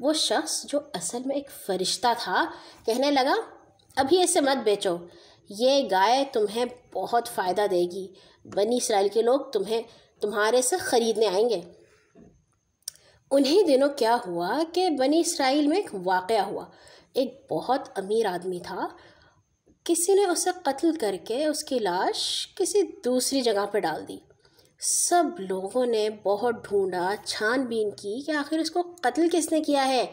وہ شخص جو اصل میں ایک فرشتہ تھا کہنے لگا ابھی اسے مت بیچو، یہ گائے تمہیں بہت فائدہ دے گی، بنی اسرائیل کے لوگ تمہارے سے خریدنے آئیں گے۔ انہی دنوں کیا ہوا کہ بنی اسرائیل میں ایک واقعہ ہوا۔ ایک بہت امیر آدمی تھا، کسی نے اسے قتل کر کے اس کی لاش کسی دوسری جگہ پہ ڈال دی۔ سب لوگوں نے بہت ڈھونڈا، چھان بین کی کہ آخر اس کو قتل کس نے کیا ہے،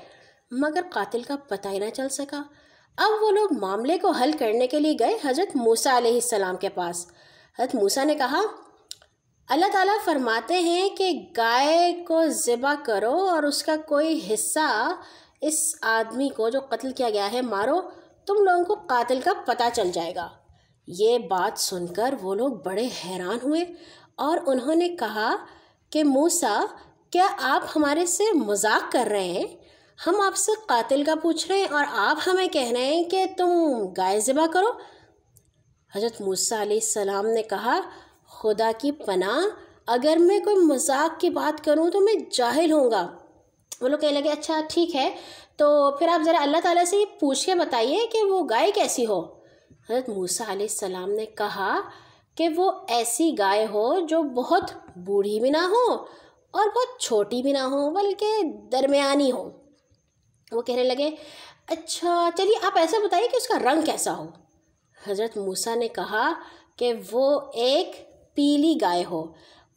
مگر قاتل کا پتہ ہی نہ چل سکا۔ اب وہ لوگ معاملے کو حل کرنے کے لیے گئے حضرت موسیٰ علیہ السلام کے پاس۔ حضرت موسیٰ نے کہا اللہ تعالیٰ فرماتے ہیں کہ گائے کو ذبح کرو اور اس کا کوئی حصہ اس آدمی کو جو قتل کیا گیا ہے مارو، تم لوگوں کو قاتل کا پتہ چل جائے گا۔ یہ بات سن کر وہ لوگ بڑے حیران ہوئے اور انہوں نے کہا کہ موسیٰ کیا آپ ہمارے سے مذاق کر رہے ہیں؟ ہم آپ سے قاتل کا پوچھ رہے ہیں اور آپ ہمیں کہہ رہے ہیں کہ تم گائے ذبح کرو۔ حضرت موسیٰ علیہ السلام نے کہا خدا کی پناہ، اگر میں کوئی مذاق کی بات کروں تو میں جاہل ہوں گا۔ وہ لوگ کہنے لگے اچھا ٹھیک ہے، تو پھر آپ ذرا اللہ تعالیٰ سے یہ پوچھ کے بتائیے کہ وہ گائے کیسی ہو۔ حضرت موسیٰ علیہ السلام نے کہا کہ وہ ایسی گائے ہو جو بہت بوڑھی بھی نہ ہو اور بہت چھوٹی بھی نہ ہو، بلکہ درمیانی ہو۔ وہ کہنے لگے اچھا چلیے آپ ایسا بتائیے کہ اس کا رنگ کیسا ہو۔ حضرت موسیٰ نے کہا کہ وہ ایک پیلی گائے ہو،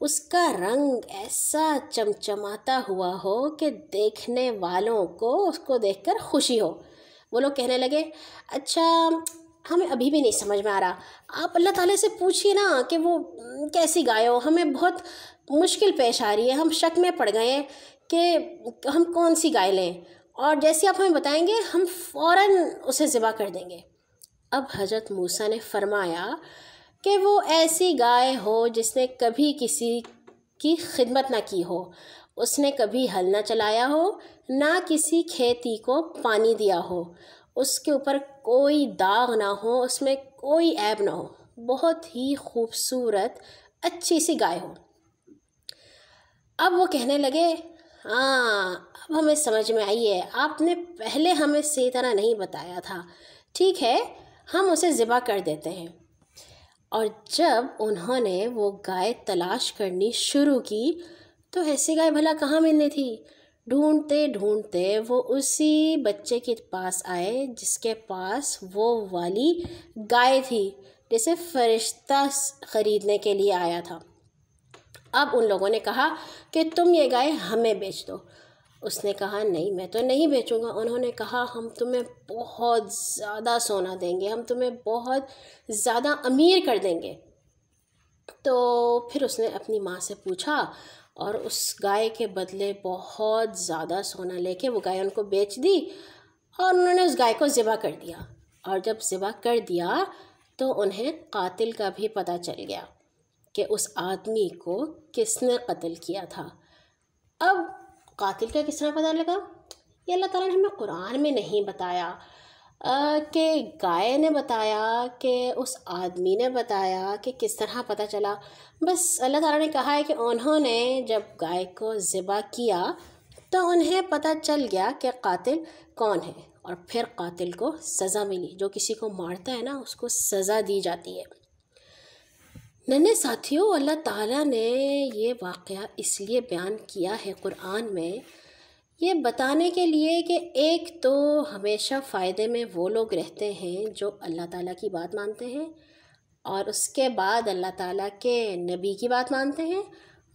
اس کا رنگ ایسا چمچماتا ہوا ہو کہ دیکھنے والوں کو اس کو دیکھ کر خوشی ہو۔ وہ لوگ کہنے لگے اچھا ہمیں ابھی بھی نہیں سمجھ میں آ رہا، آپ اللہ تعالیٰ سے پوچھیے نا کہ وہ کیسی گائے ہو، ہمیں بہت مشکل پیش آ رہی ہے، ہم شک میں پڑ گئے ہیں کہ ہم کون سی گائے لیں، اور جیسے آپ ہمیں بتائیں گے ہم فوراً اسے ذبح کر دیں گے۔ اب حضرت موسیٰ نے فرمایا کہ وہ ایسی گائے ہو جس نے کبھی کسی کی خدمت نہ کی ہو، اس نے کبھی ہل نہ چلایا ہو، نہ کسی کھیتی کو پانی دیا ہو، اس کے اوپر کوئی داغ نہ ہو، اس میں کوئی عیب نہ ہو، بہت ہی خوبصورت اچھی سی گائے ہو۔ اب وہ کہنے لگے ہاں اب ہمیں سمجھ میں آئی ہے، آپ نے پہلے ہمیں صحیح طرح نہیں بتایا تھا، ٹھیک ہے ہم اسے ذبح کر دیتے ہیں۔ اور جب انہوں نے وہ گائے تلاش کرنی شروع کی تو ایسی گائے بھلا کہاں ملنی تھی۔ ڈھونڈتے ڈھونڈتے وہ اسی بچے کے پاس آئے جس کے پاس وہ والی گائے تھی جسے فرشتہ خریدنے کے لیے آیا تھا۔ اب ان لوگوں نے کہا کہ تم یہ گائے ہمیں بیچ دو۔ اس نے کہا نہیں میں تو نہیں بیچوں گا۔ انہوں نے کہا ہم تمہیں بہت زیادہ سونا دیں گے، ہم تمہیں بہت زیادہ امیر کر دیں گے۔ تو پھر اس نے اپنی ماں سے پوچھا اور اس گائے کے بدلے بہت زیادہ سونا لے کے وہ گائے ان کو بیچ دی، اور انہوں نے اس گائے کو ذبح کر دیا۔ اور جب ذبح کر دیا تو انہیں قاتل کا بھی پتہ چل گیا کہ اس آدمی کو کس نے قتل کیا تھا۔ اب قاتل کا کس طرح پتہ لگا؟ یہ اللہ تعالیٰ نے ہمیں قرآن میں نہیں بتایا کہ گائے نے بتایا کہ اس آدمی نے بتایا کہ کس طرح پتہ چلا۔ بس اللہ تعالیٰ نے کہا ہے کہ انہوں نے جب گائے کو ذبح کیا تو انہیں پتہ چل گیا کہ قاتل کون ہے، اور پھر قاتل کو سزا ملی۔ جو کسی کو مارتا ہے نا اس کو سزا دی جاتی ہے۔ ننھے ساتھیوں، اللہ تعالیٰ نے یہ واقعہ اس لیے بیان کیا ہے قرآن میں، یہ بتانے کے لیے کہ ایک تو ہمیشہ فائدے میں وہ لوگ رہتے ہیں جو اللہ تعالیٰ کی بات مانتے ہیں، اور اس کے بعد اللہ تعالیٰ کے نبی کی بات مانتے ہیں،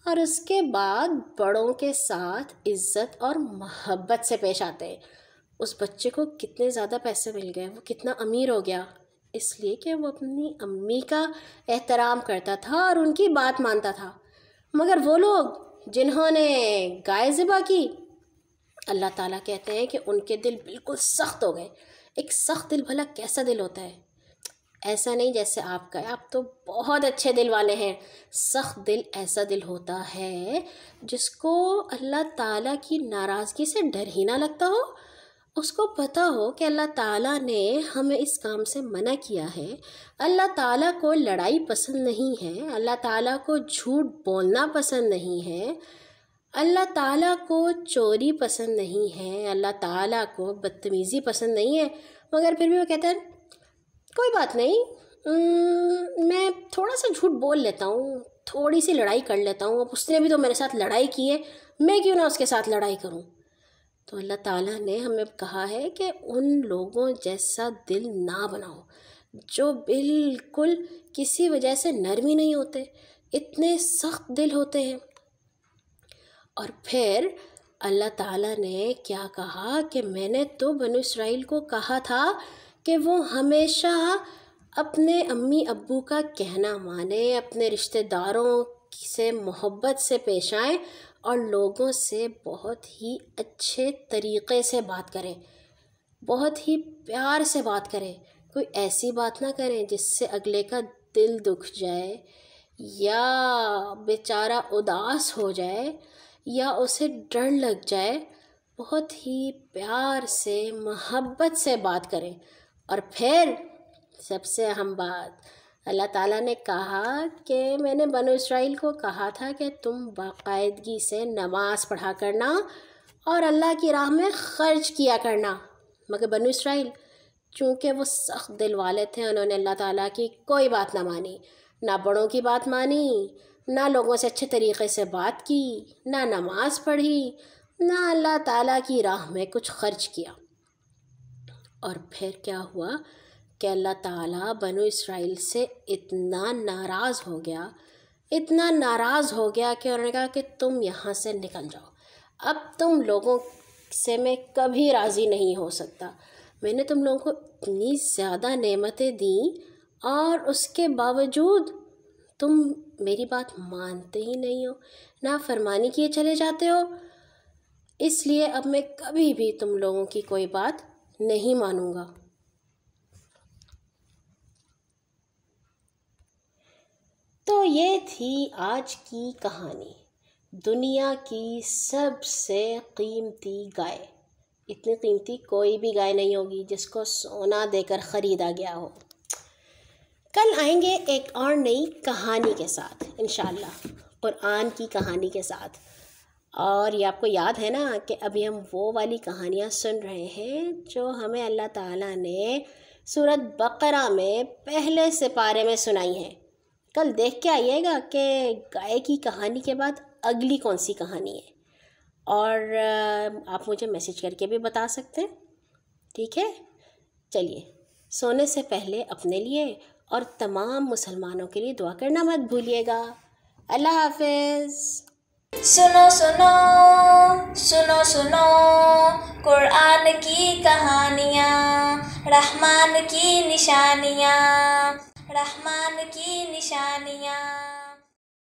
اور اس کے بعد بڑوں کے ساتھ عزت اور محبت سے پیش آتے ہیں۔ اس بچے کو کتنے زیادہ پیسے مل گئے، وہ کتنا امیر ہو گیا، اس لیے کہ وہ اپنی امی کا احترام کرتا تھا اور ان کی بات مانتا تھا۔ مگر وہ لوگ جنہوں نے گائے ذبح کی، اللہ تعالیٰ کہتے ہیں کہ ان کے دل بالکل سخت ہو گئے۔ ایک سخت دل بھلا کیسا دل ہوتا ہے؟ ایسا نہیں جیسے آپ کا ہے، آپ تو بہت اچھے دل والے ہیں۔ سخت دل ایسا دل ہوتا ہے جس کو اللہ تعالیٰ کی ناراضگی سے ڈر ہی نہ لگتا ہو، اس کو پتہ ہو کہ اللہ تعالیٰ نے ہمیں اس کام سے منع کیا ہے، اللہ تعالیٰ کو لڑائی پسند نہیں ہے، اللہ تعالیٰ کو جھوٹ بولنا پسند نہیں ہے، اللہ تعالیٰ کو چوری پسند نہیں ہے، اللہ تعالیٰ کو بدتمیزی پسند نہیں ہے، مگر پھر بھی وہ کہتے ہیں کوئی بات نہیں، میں تھوڑا سا جھوٹ بول لیتا ہوں، تھوڑی سی لڑائی کر لیتا ہوں، اب اس نے بھی تو میرے ساتھ لڑائی کی ہے، میں کیوں نہ اس کے ساتھ لڑائی کروں۔ تو اللہ تعالیٰ نے ہمیں کہا ہے کہ ان لوگوں جیسا دل نہ بناؤ جو بالکل کسی وجہ سے نرم ہی نہیں ہوتے، اتنے سخت دل ہوتے ہیں۔ اور پھر اللہ تعالیٰ نے کیا کہا کہ میں نے تو بنو اسرائیل کو کہا تھا کہ وہ ہمیشہ اپنے امی ابو کا کہنا مانیں، اپنے رشتہ داروں سے محبت سے پیش آئیں اور لوگوں سے بہت ہی اچھے طریقے سے بات کریں، بہت ہی پیار سے بات کریں، کوئی ایسی بات نہ کریں جس سے اگلے کا دل دکھ جائے یا بیچارہ اداس ہو جائے یا اسے ڈر لگ جائے۔ بہت ہی پیار سے محبت سے بات کریں۔ اور پھر سب سے اہم بات، اللہ تعالیٰ نے کہا کہ میں نے بنو اسرائیل کو کہا تھا کہ تم باقاعدگی سے نماز پڑھا کرنا اور اللہ کی راہ میں خرچ کیا کرنا۔ مگر بنو اسرائیل چونکہ وہ سخت دل والے تھے، انہوں نے اللہ تعالیٰ کی کوئی بات نہ مانی، نہ بڑوں کی بات مانی، نہ لوگوں سے اچھے طریقے سے بات کی، نہ نماز پڑھی، نہ اللہ تعالیٰ کی راہ میں کچھ خرچ کیا۔ اور پھر کیا ہوا کہ اللہ تعالیٰ بنو اسرائیل سے اتنا ناراض ہو گیا کہ انہوں نے کہا کہ تم یہاں سے نکل جاؤ، اب تم لوگوں سے میں کبھی راضی نہیں ہو سکتا۔ میں نے تم لوگوں کو اتنی زیادہ نعمتیں دیں اور اس کے باوجود تم میری بات مانتے ہی نہیں ہو، نافرمانی کیے چلے جاتے ہو، اس لیے اب میں کبھی بھی تم لوگوں کی کوئی بات نہیں مانوں گا۔ تو یہ تھی آج کی کہانی، دنیا کی سب سے قیمتی گائے۔ اتنی قیمتی کوئی بھی گائے نہیں ہوگی جس کو سونا دے کر خریدا گیا ہو۔ کل آئیں گے ایک اور نئی کہانی کے ساتھ انشاءاللہ، قرآن کی کہانی کے ساتھ۔ اور یہ آپ کو یاد ہے نا کہ ابھی ہم وہ والی کہانیاں سن رہے ہیں جو ہمیں اللہ تعالیٰ نے سورۃ بقرہ میں پہلے سپارے میں سنائی ہیں۔ کل دیکھ کے آئیے گا کہ گائے کی کہانی کے بعد اگلی کون سی کہانی ہے، اور آپ مجھے میسج کر کے بھی بتا سکتے ہیں، ٹھیک ہے؟ چلیے، سونے سے پہلے اپنے لیے اور تمام مسلمانوں کے لیے دعا کرنا مت بھولیے گا۔ اللہ حافظ۔ سنو سنو سنو سنو قرآن کی کہانیاں، رحمان کی نشانیاں، رحمان کی نشانیاں۔